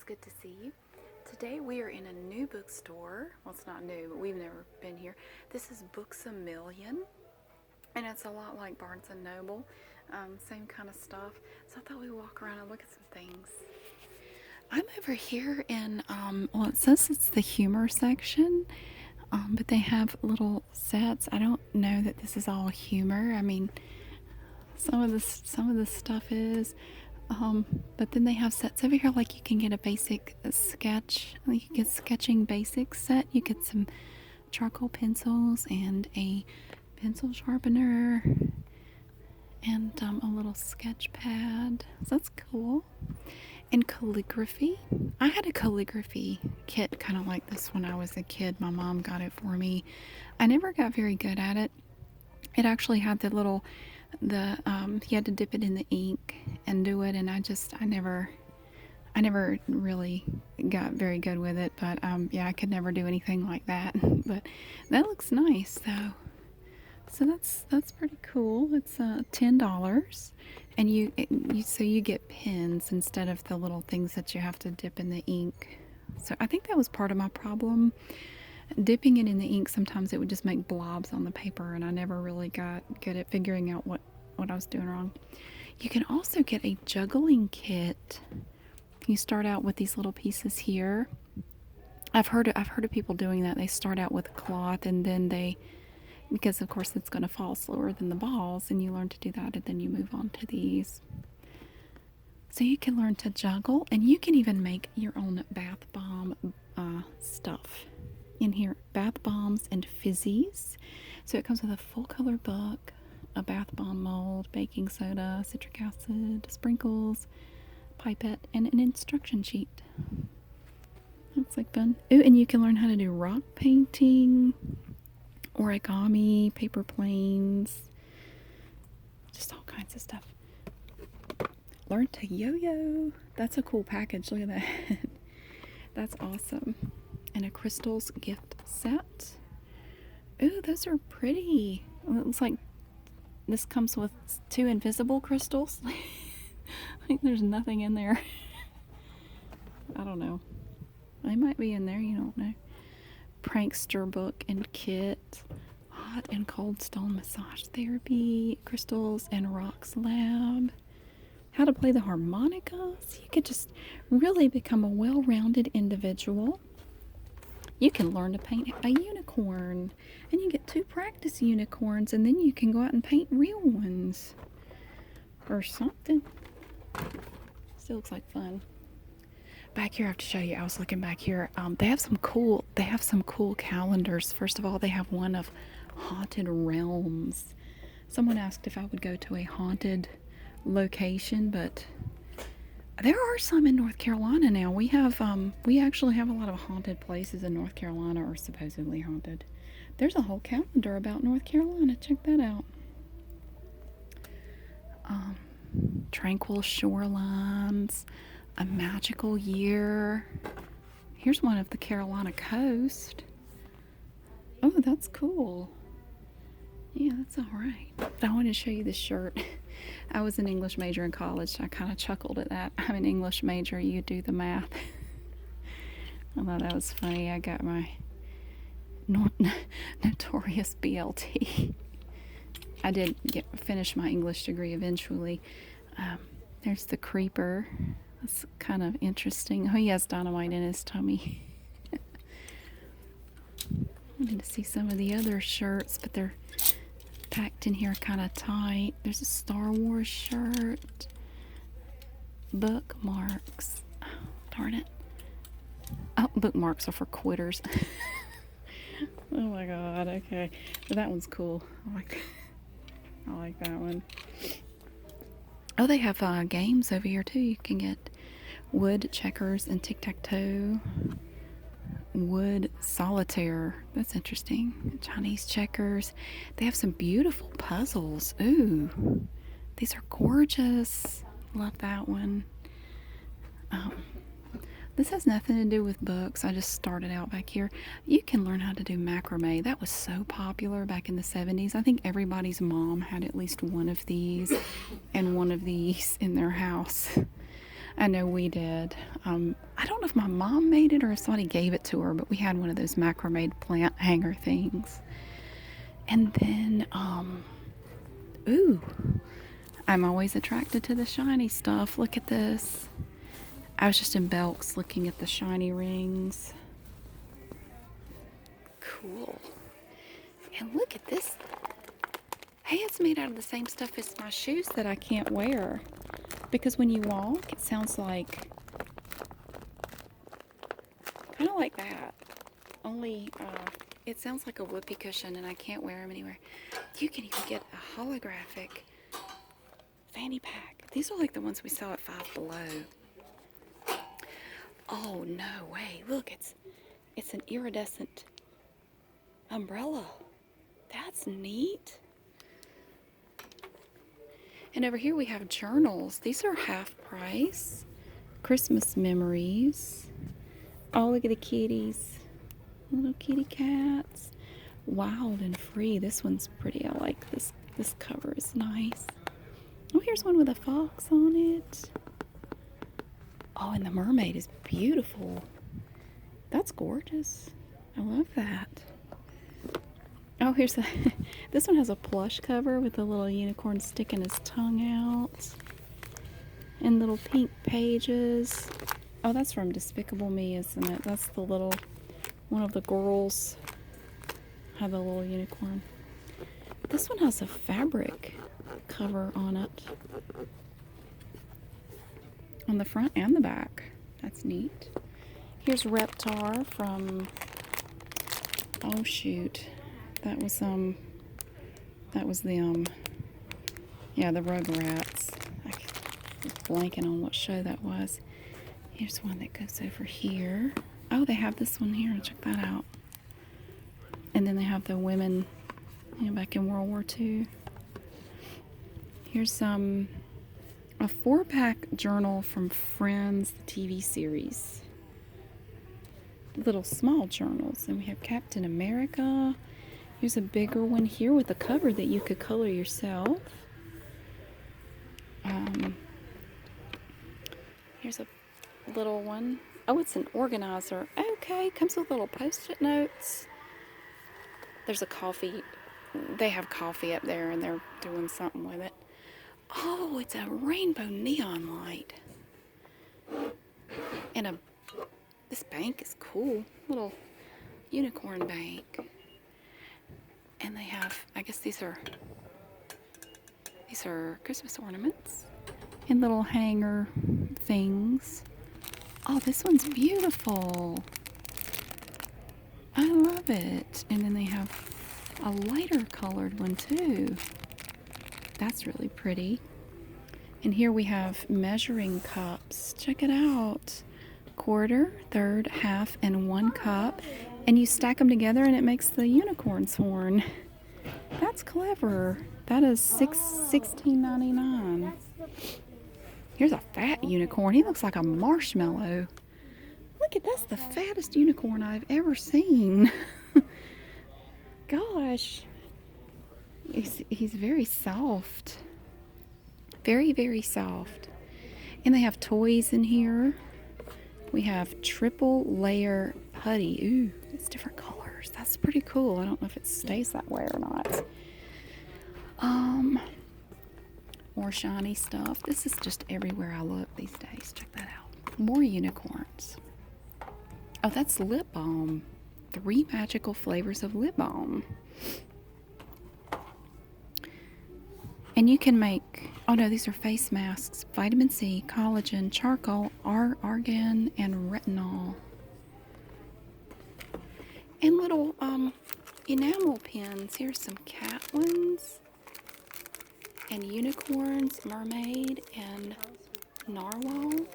good to see you. Today we are in a new bookstore. Well, it's not new, but we've never been here. This is Books A Million, and it's a lot like Barnes and Noble. Same kind of stuff. So I thought we'd walk around and look at some things. I'm over here in, well, it says it's the humor section, but they have little sets. I don't know that this is all humor. I mean, some of the stuff is. But then they have sets over here, like you can get a basic sketch. You can get sketching basics set. You get some charcoal pencils and a pencil sharpener and a little sketch pad. So that's cool. And calligraphy. I had a calligraphy kit kind of like this when I was a kid. My mom got it for me. I never got very good at it. It actually had you had to dip it in the ink and do it, and I never really got very good with it. But yeah, I could never do anything like that. But that looks nice though. So that's pretty cool. It's $10, and you get pens instead of the little things that you have to dip in the ink. So I think that was part of my problem. Dipping it in the ink, sometimes it would just make blobs on the paper, and I never really got good at figuring out what I was doing wrong. You can also get a juggling kit. You start out with these little pieces here. I've heard of people doing that. They start out with cloth, and then because of course it's going to fall slower than the balls, and you learn to do that, and then you move on to these. So you can learn to juggle, and you can even make your own bath bomb stuff in here. Bath bombs and fizzies. So it comes with a full color book, a bath bomb mold, baking soda, citric acid, sprinkles, pipette, and an instruction sheet. Looks like fun. Ooh, and you can learn how to do rock painting, origami, paper planes, just all kinds of stuff. Learn to yo-yo. That's a cool package. Look at that. That's awesome. And a crystals gift set. Ooh, those are pretty. It looks like this comes with 2 invisible crystals. Like there's nothing in there. I don't know. They might be in there, you don't know. Prankster book and kit. Hot and cold stone massage therapy. Crystals and rocks lab. How to play the harmonica. So you could just really become a well-rounded individual. You can learn to paint a unicorn, and you get 2 practice unicorns, and then you can go out and paint real ones or something. Still looks like fun. Back here, I have to show you. I was looking back here. They have some cool calendars. First of all, they have one of haunted realms. Someone asked if I would go to a haunted location, but there are some in North Carolina now. We actually have a lot of haunted places in North Carolina, or supposedly haunted. There's a whole calendar about North Carolina. Check that out. Tranquil shorelines, a magical year. Here's one of the Carolina coast. Oh, that's cool. Yeah, that's all right. I wanted to show you this shirt. I was an English major in college, so I kind of chuckled at that. I'm an English major, you do the math. I thought that was funny. I got my notorious BLT. I did finish my English degree eventually. There's the creeper. That's kind of interesting. Oh, he has dynamite in his tummy. I wanted to see some of the other shirts, but they're packed in here kind of tight. There's a Star Wars shirt. Bookmarks. Oh, darn it. Oh, bookmarks are for quitters. Oh my god, okay. But that one's cool. I like that one. Oh, they have games over here too. You can get wood checkers and tic-tac-toe. Wood solitaire. That's interesting. Chinese checkers. They have some beautiful puzzles. Ooh, these are gorgeous. Love that one. This has nothing to do with books. I just started out back here. You can learn how to do macrame. That was so popular back in the 70s. I think everybody's mom had at least one of these and one of these in their house. I know we did. I don't know if my mom made it or if somebody gave it to her, but we had one of those macrame plant hanger things. And then, ooh, I'm always attracted to the shiny stuff. Look at this. I was just in Belk's looking at the shiny rings. Cool. And look at this. Hey, it's made out of the same stuff as my shoes that I can't wear. Because when you walk, it sounds like, kind of like that. Only, it sounds like a whoopee cushion and I can't wear them anywhere. You can even get a holographic fanny pack. These are like the ones we saw at Five Below. Oh, no way. Look, it's an iridescent umbrella. That's neat. And over here we have journals. These are half price. Christmas memories. Oh, look at the kitties. Little kitty cats. Wild and free. This one's pretty. I like this. This cover is nice. Oh, here's one with a fox on it. Oh, and the mermaid is beautiful. That's gorgeous. I love that. Oh, here's a. This one has a plush cover with a little unicorn sticking his tongue out. And little pink pages. Oh, that's from Despicable Me, isn't it? That's the little. One of the girls have a little unicorn. This one has a fabric cover on it. On the front and the back. That's neat. Here's Reptar from. Oh, shoot. That was the yeah, the Rugrats. I was blanking on what show that was. Here's one that goes over here. Oh, they have this one here. Check that out. And then they have the women, back in World War II. Here's a 4-pack journal from Friends, the TV series. Little small journals. And we have Captain America. Here's a bigger one here with a cover that you could color yourself. Here's a little one. Oh, it's an organizer. Okay, comes with little post-it notes. There's a coffee. They have coffee up there and they're doing something with it. Oh, it's a rainbow neon light. And this bank is cool. Little unicorn bank. And they have, I guess these are Christmas ornaments and little hanger things. Oh, this one's beautiful. I love it. And then they have a lighter colored one too. That's really pretty. And here we have measuring cups. Check it out. Quarter, third, half, and 1 cup. And you stack them together and it makes the unicorn's horn. That's clever. That is $16.99. Here's a fat unicorn. He looks like a marshmallow. Look at that's the fattest unicorn I've ever seen. Gosh. He's very soft. Very, very soft. And they have toys in here. We have triple layer putty. Ooh, it's different colors. That's pretty cool. I don't know if it stays that way or not. More shiny stuff. This is just everywhere I look these days. Check that out. More unicorns. Oh, that's lip balm. 3 magical flavors of lip balm. And you can make, oh no, these are face masks. Vitamin C, collagen, charcoal, argan, and retinol. And little enamel pins. Here's some cat ones. And unicorns, mermaid, and narwhal.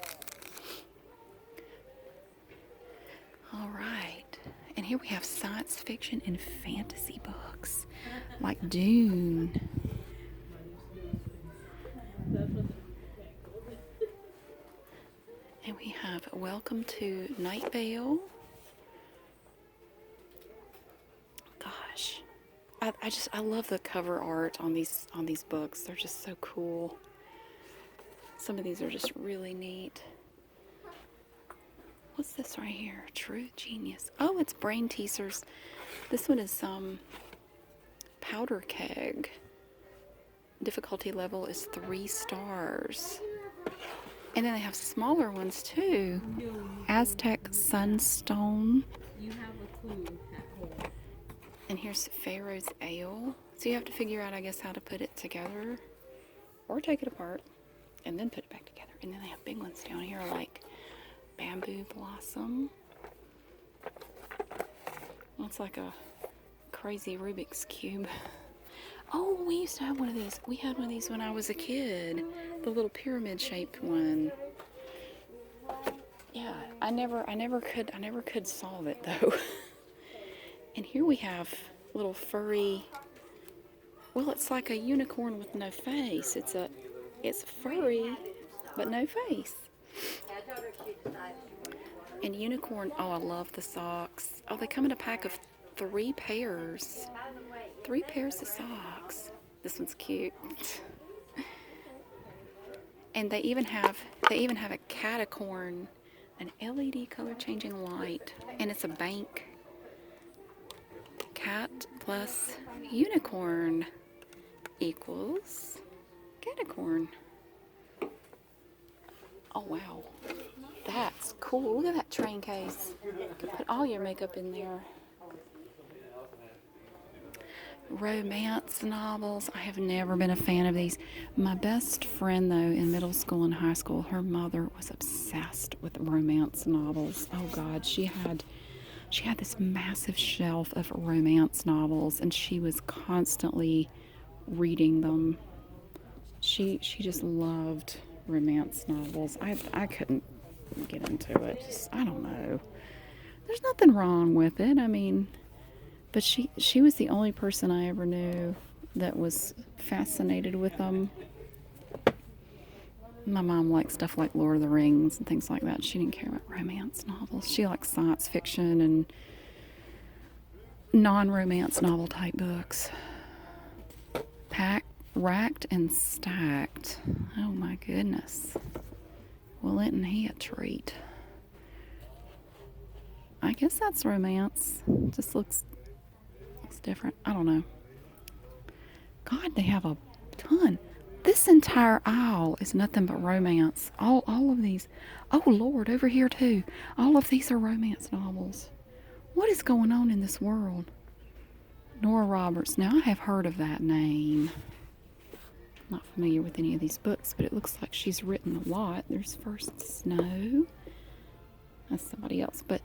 All right. And here we have science fiction and fantasy books. Like Dune. And we have Welcome to Night Vale. Gosh. I love the cover art on these books. They're just so cool. Some of these are just really neat. what's this right here? True Genius. Oh, it's Brain Teasers. This one is Powder Keg. Difficulty level is 3 stars. And then they have smaller ones too. Aztec Sunstone. You have a clue. And here's Pharaoh's Ale. So you have to figure out, I guess, how to put it together. Or take it apart and then put it back together. And then they have big ones down here like Bamboo Blossom. Looks like a crazy Rubik's Cube. Oh, we used to have one of these. We had one of these when I was a kid. The little pyramid-shaped one. Yeah, I never could solve it though. And here we have little furry. Well, it's like a unicorn with no face. It's furry, but no face. And unicorn. Oh, I love the socks. Oh, they come in a pack of 3 pairs. 3 pairs of socks. This one's cute. And they even have a catacorn, an LED color changing light, and it's a bank. Cat plus unicorn equals catacorn. Oh wow, that's cool. Look at that train case. You can put all your makeup in there. Romance novels. I have never been a fan of these. My best friend, though, in middle school and high school, her mother was obsessed with romance novels. Oh God, she had this massive shelf of romance novels, and she was constantly reading them. She just loved romance novels. I couldn't get into it. Just, I don't know. There's nothing wrong with it. I mean, but she was the only person I ever knew that was fascinated with them. My mom liked stuff like Lord of the Rings and things like that. She didn't care about romance novels. She liked science fiction and non-romance novel type books. Racked and stacked. Oh my goodness. Well, isn't he a treat? I guess that's romance. Just looks different. I don't know. God, they have a ton. This entire aisle is nothing but romance. All of these. Oh Lord, over here too. All of these are romance novels. What is going on in this world? Nora Roberts. Now I have heard of that name. Not familiar with any of these books, but it looks like she's written a lot. There's First Snow. That's somebody else, but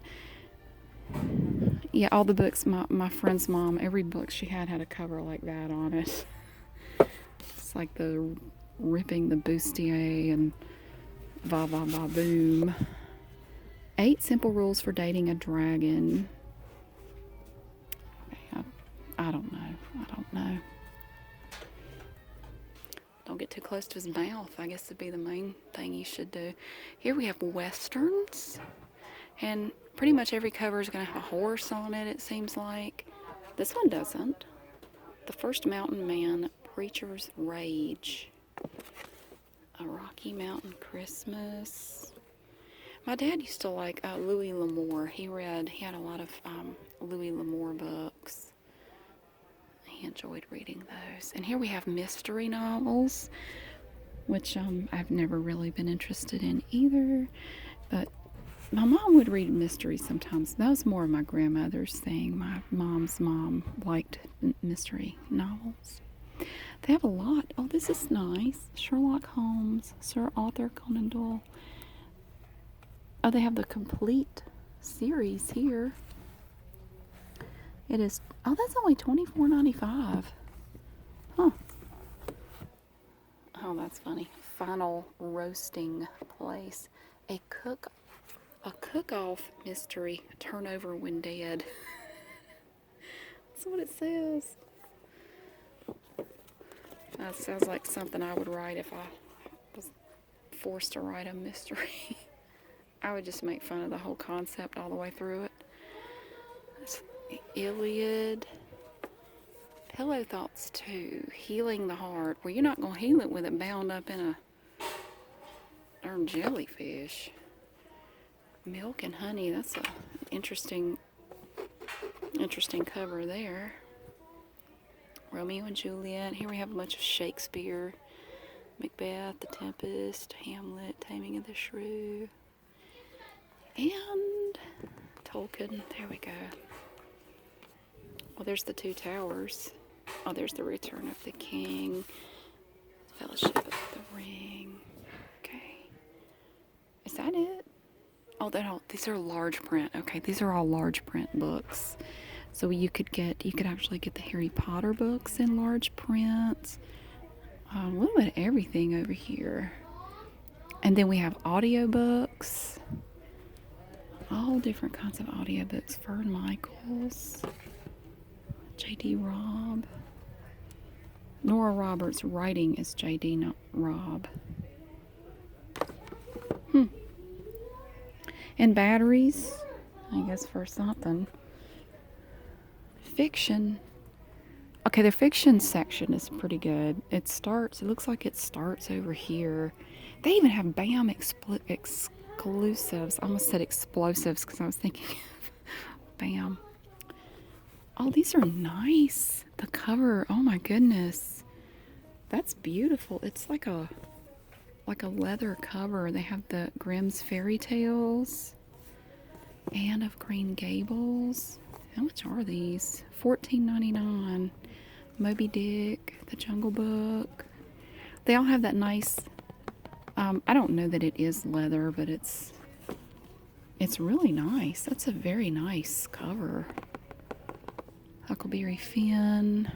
yeah, all the books, my friend's mom, every book she had a cover like that on it. It's like the Ripping the Bustier and Va Va Va Boom. 8 Simple Rules for Dating a Dragon. Okay, I don't know. Don't get too close to his mouth. I guess would be the main thing you should do. Here we have westerns. And pretty much every cover is going to have a horse on it, it seems like. This one doesn't. The First Mountain Man, Preacher's Rage. A Rocky Mountain Christmas. My dad used to like Louis L'Amour. He had a lot of Louis L'Amour books. He enjoyed reading those. And here we have mystery novels, which I've never really been interested in either. But my mom would read mysteries sometimes. That was more of my grandmother's thing. My mom's mom liked mystery novels. They have a lot. Oh, this is nice. Sherlock Holmes, Sir Arthur Conan Doyle. Oh, they have the complete series here. It is. Oh, that's only $24.95. Huh. Oh, that's funny. Final Roasting Place. A cook-off mystery. Turnover when dead. That's what it says. That sounds like something I would write if I was forced to write a mystery. I would just make fun of the whole concept all the way through it. That's Iliad. Pillow Thoughts 2. Healing the Heart. Well, you're not going to heal it with it bound up in a darn jellyfish. Milk and Honey. That's a interesting cover there. Romeo and Juliet. Here we have a bunch of Shakespeare. Macbeth, The Tempest, Hamlet, Taming of the Shrew, and Tolkien. There we go. Well, there's the Two Towers. Oh, there's the Return of the King, Fellowship of the Ring. Okay. Is that it? Oh, these are large print. Okay, these are all large print books. So you could actually get the Harry Potter books in large print. A little bit of everything over here. And then we have audiobooks. All different kinds of audiobooks. Fern Michaels, J.D. Robb. Nora Roberts' writing is J.D. not Robb. And batteries, I guess, for something. Fiction. Okay, the fiction section is pretty good. It looks like it starts over here. They even have BAM exclusives. I almost said explosives because I was thinking BAM. Oh, these are nice. The cover, oh my goodness. That's beautiful. It's like a leather cover. They have the Grimm's Fairy Tales, Anne of Green Gables. How much are these? $14.99. Moby Dick, The Jungle Book. They all have that nice, I don't know that it is leather, but it's really nice. That's a very nice cover. Huckleberry Finn,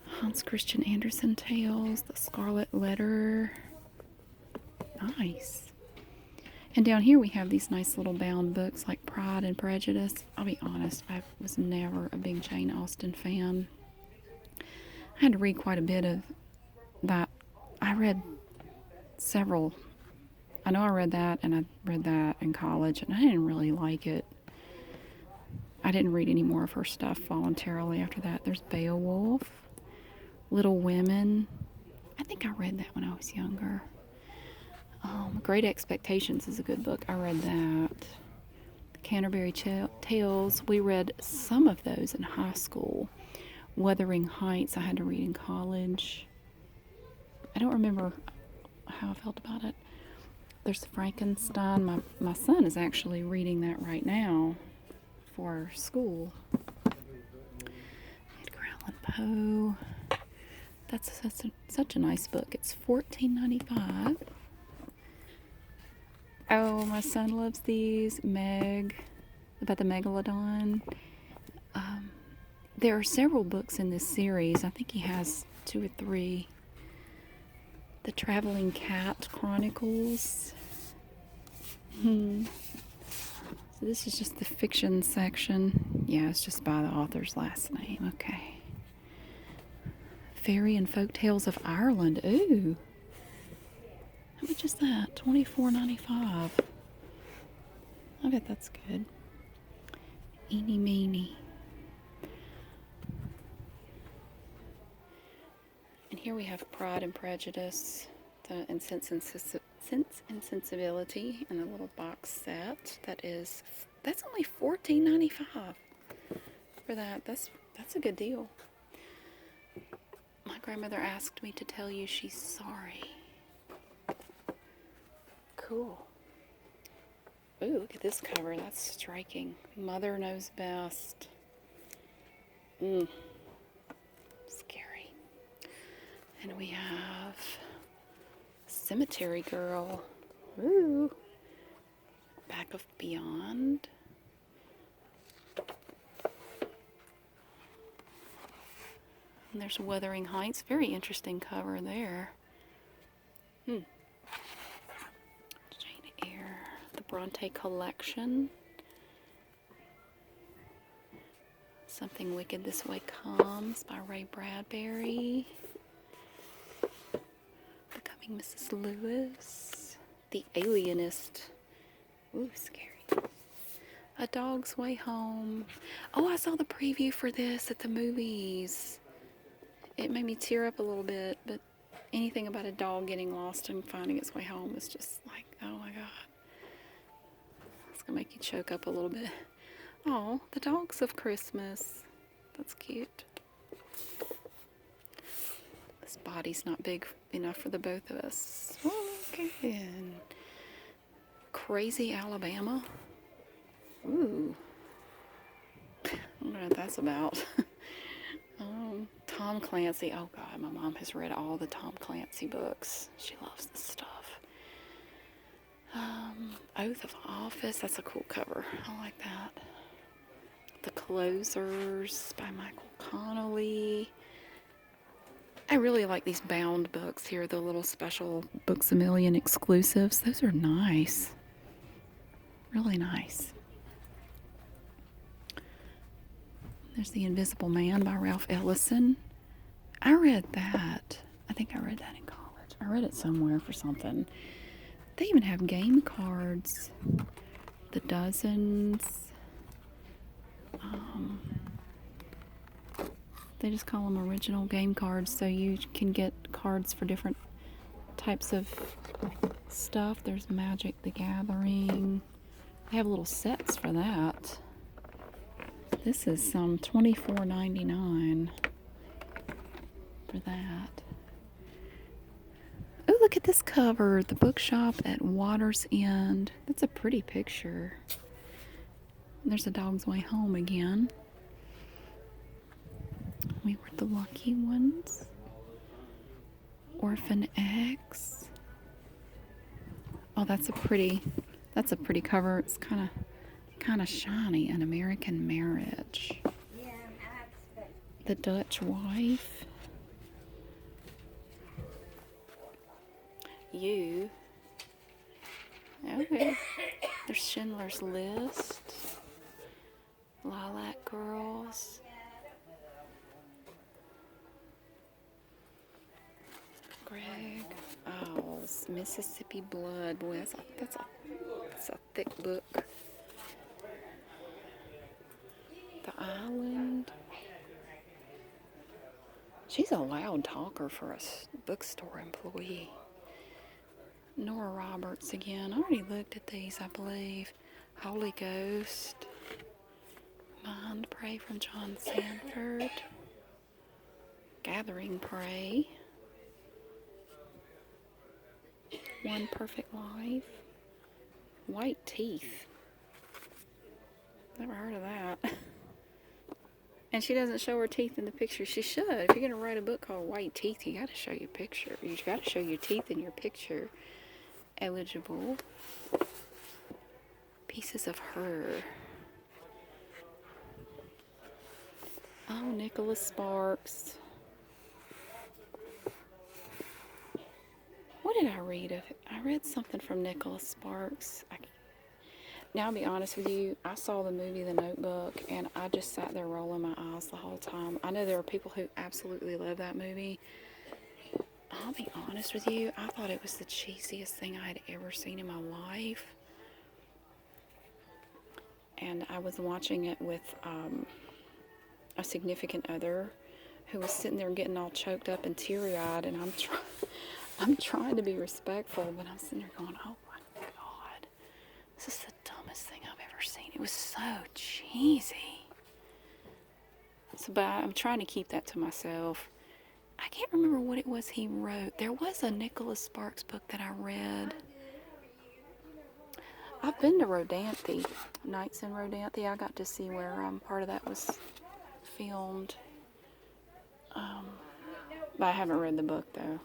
Hans Christian Andersen Tales, The Scarlet Letter. Nice. And down here we have these nice little bound books like Pride and Prejudice. I'll be honest, I was never a big Jane Austen fan. I had to read quite a bit of that. I read several. I know I read that, and I read that in college, and I didn't really like it. I didn't read any more of her stuff voluntarily after that. There's Beowulf, Little Women. I think I read that when I was younger. Great Expectations is a good book. I read that. Canterbury Tales. We read some of those in high school. Wuthering Heights I had to read in college. I don't remember how I felt about it. There's Frankenstein. My son is actually reading that right now for school. Edgar Allan Poe. That's such a nice book. It's $14.95. Oh, my son loves these. Meg, about the Megalodon. There are several books in this series. I think he has 2 or 3. The Traveling Cat Chronicles. So this is just the fiction section. Yeah, it's just by the author's last name. Okay. Fairy and Folk Tales of Ireland. Ooh. How much is that? $24.95. I bet that's good. Eeny meeny. And here we have Pride and Prejudice, and Sense and Sensibility, in a little box set. That's only $14.95 for that. That's a good deal. My grandmother asked me to tell you she's sorry. Cool. Ooh, look at this cover. That's striking. Mother Knows Best. Scary. And we have Cemetery Girl. Ooh. Back of Beyond. And there's Wuthering Heights. Very interesting cover there. Jane Eyre. The Bronte Collection. Something Wicked This Way Comes by Ray Bradbury. Becoming Mrs. Lewis. The Alienist. Ooh, scary. A Dog's Way Home. Oh, I saw the preview for this at the movies. It made me tear up a little bit, but anything about a dog getting lost and finding its way home is just like, oh my God. gonna make you choke up a little bit. Oh, the dogs of Christmas. That's cute. This body's not big enough for the both of us. Okay. And Crazy Alabama. Ooh. I don't know what that's about. Tom Clancy. Oh God, my mom has read all the Tom Clancy books. She loves this stuff. Oath of Office. That's a cool cover. I like that. The Closers by Michael Connolly. I really like these bound books here, the little special Books A Million exclusives. Those are nice. Really nice. There's The Invisible Man by Ralph Ellison. I read that. I think I read that in college. I read it somewhere for something. They even have game cards. The Dozens. They just call them original game cards, so you can get cards for different types of stuff. There's Magic the Gathering. They have little sets for that. This is some $24.99 for that. Oh, look at this cover. The Bookshop at Water's End. That's a pretty picture. There's A Dog's Way Home again. We were the lucky ones. Orphan X. Oh, that's a pretty cover. It's kind of shiny. An American Marriage. The Dutch Wife. You. Okay. There's Schindler's List. Lilac Girls. Greg Owls. Mississippi Blood. Boy, that's a thick book. The Island. She's a loud talker for a bookstore employee. Nora Roberts again. I already looked at these, I believe. Holy Ghost. Mind Prey from John Sanford. Gathering Prey. One Perfect Life. White Teeth. Never heard of that. And she doesn't show her teeth in the picture. She should. If you're going to write a book called White Teeth, you got to show your picture. You got to show your teeth in your picture. Eligible. Pieces of Her. Oh, Nicholas Sparks. What did I read of it? I read something from Nicholas Sparks. Now, I'll be honest with you, I saw the movie The Notebook, and I just sat there rolling my eyes the whole time. I know there are people who absolutely love that movie. I'll be honest with you, I thought it was the cheesiest thing I had ever seen in my life. And I was watching it with a significant other who was sitting there getting all choked up and teary-eyed, and I'm trying to be respectful, but I'm sitting there going, oh my God, this is the dumbest thing I've ever seen. It was so cheesy. So, but I'm trying to keep that to myself. I can't remember what it was he wrote. There was a Nicholas Sparks book that I read. I've been to Rodanthe, Nights in Rodanthe. I got to see where part of that was filmed. But I haven't read the book, though.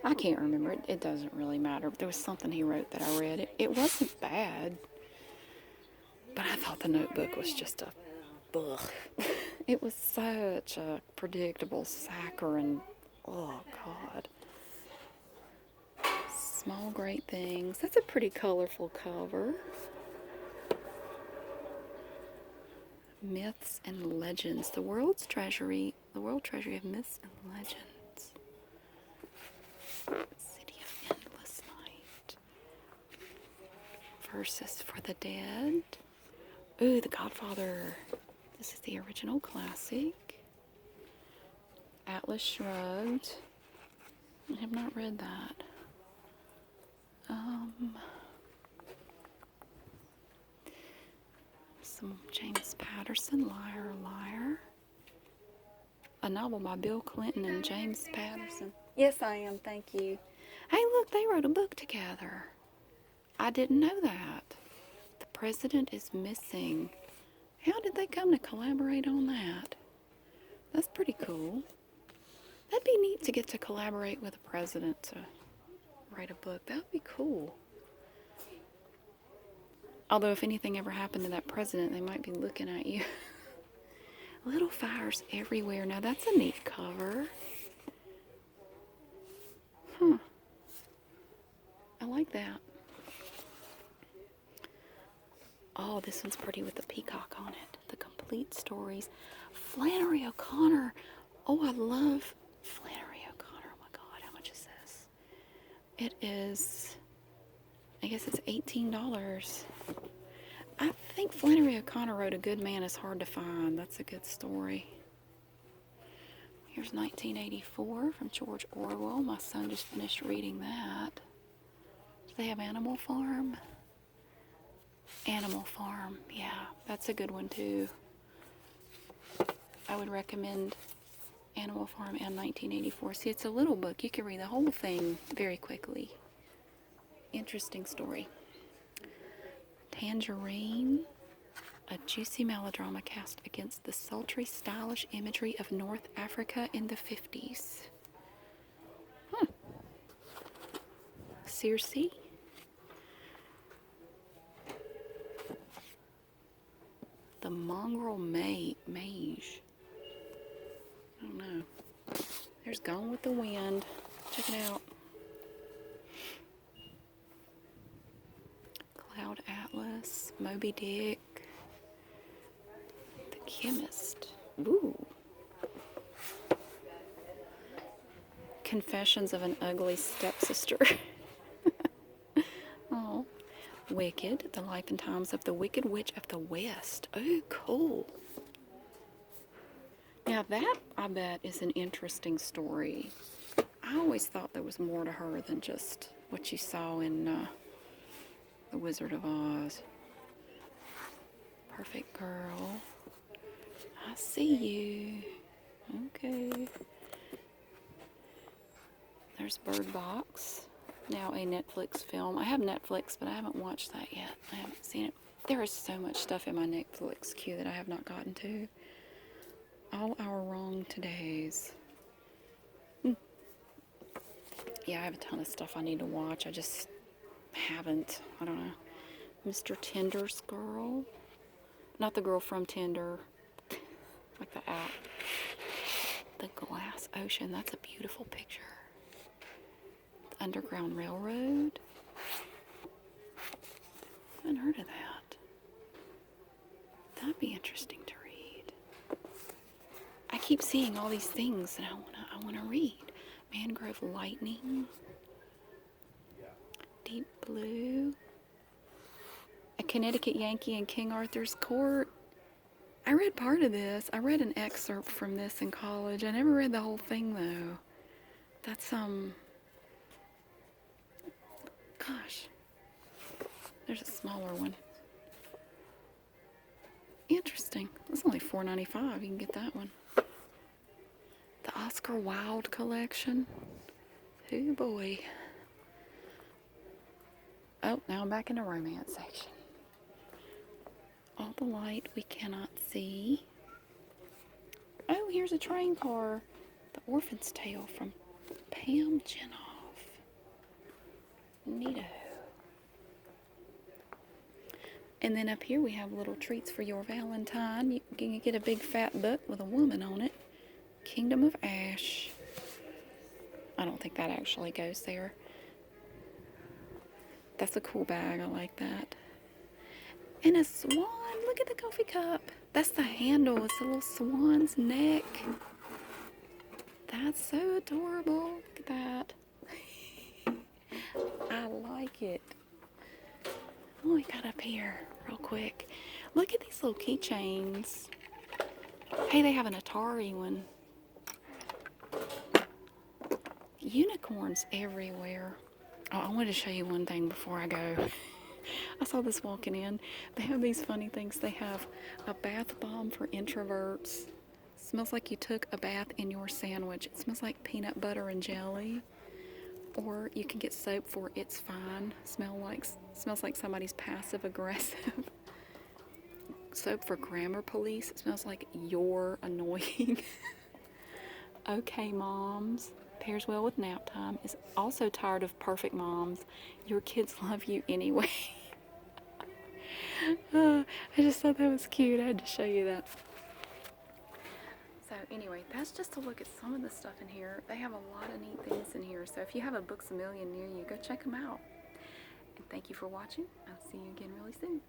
I can't remember. It doesn't really matter. There was something he wrote that I read. It wasn't bad. But I thought The Notebook was just a ugh. It was such a predictable saccharine. Oh, God. Small Great Things. That's a pretty colorful cover. Myths and Legends. The World Treasury of Myths and Legends. City of Endless Night. Verses for the Dead. Ooh, The Godfather. This is the original classic. Atlas Shrugged. I have not read that. some James Patterson, Liar, Liar. A novel by Bill Clinton and James Patterson. Yes, I am. Thank you. Hey, look, they wrote a book together. I didn't know that. The President is Missing. How did they come to collaborate on that? That's pretty cool. That'd be neat to get to collaborate with a president to write a book. That would be cool. Although if anything ever happened to that president, they might be looking at you. Little fires everywhere. Now that's a neat cover. Huh. I like that. Oh, this one's pretty with the peacock on it. The Complete Stories. Flannery O'Connor. Oh, I love Flannery O'Connor. Oh my God, how much is this? It is, I guess it's $18. I think Flannery O'Connor wrote A Good Man Is Hard to Find. That's a good story. Here's 1984 from George Orwell. My son just finished reading that. Do they have Animal Farm? Animal Farm, yeah, that's a good one too. I would recommend Animal Farm and 1984. See, it's a little book. You can read the whole thing very quickly. Interesting story. Tangerine, a juicy melodrama cast against the sultry, stylish imagery of North Africa in the 50s. Circe. The Mongrel Mage. I don't know. There's Gone with the Wind. Check it out. Cloud Atlas, Moby Dick, The Chemist. Ooh. Confessions of an Ugly Stepsister. Oh. Wicked, The Life and Times of the Wicked Witch of the West. Oh, cool. Now that, I bet, is an interesting story. I always thought there was more to her than just what you saw in The Wizard of Oz. Perfect Girl. I see you. Okay. There's Bird Box. Now a Netflix film. I have Netflix, but I haven't watched that yet. I haven't seen it. There is so much stuff in my Netflix queue that I have not gotten to. All Our Wrong Todays. Yeah, I have a ton of stuff I need to watch. I just haven't. I don't know. Mr. Tinder's Girl. Not the girl from Tinder. Like the app. The Glass Ocean. That's a beautiful picture. The Underground Railroad. I haven't heard of that. That'd be interesting to read. I keep seeing all these things that I wanna read. Mangrove Lightning. Deep Blue. A Connecticut Yankee in King Arthur's Court. I read part of this. I read an excerpt from this in college. I never read the whole thing though. That's gosh. There's a smaller one. Interesting. It's only $4.95. You can get that one. The Oscar Wilde collection. Oh boy. Oh, now I'm back in the romance section. All the Light We Cannot See. Oh, here's a train car. The Orphan's Tale from Pam Jenoff. Neato. And then up here we have little treats for your Valentine. You can get a big fat book with a woman on it. Kingdom of Ash. I don't think that actually goes there. That's a cool bag. I like that. And a swan. Look at the coffee cup. That's the handle. It's a little swan's neck. That's so adorable. Look at that. I like it. What we got up here real quick? Look at these little keychains. Hey, they have an Atari one. Unicorns everywhere. Oh, I wanted to show you one thing before I go. I saw this walking in. They have these funny things. They have a bath bomb for introverts. Smells like you took a bath in your sandwich. It smells like peanut butter and jelly. Or you can get soap for It's Fine. Smells like somebody's passive aggressive. Soap for grammar police. It smells like you're annoying. Okay, moms. Pairs well with nap time. Is also tired of perfect moms. Your kids love you anyway. I just thought that was cute. I had to show you that. So anyway, that's just a look at some of the stuff in here. They have a lot of neat things in here. So if you have a Books A Million near you, go check them out. And thank you for watching. I'll see you again really soon.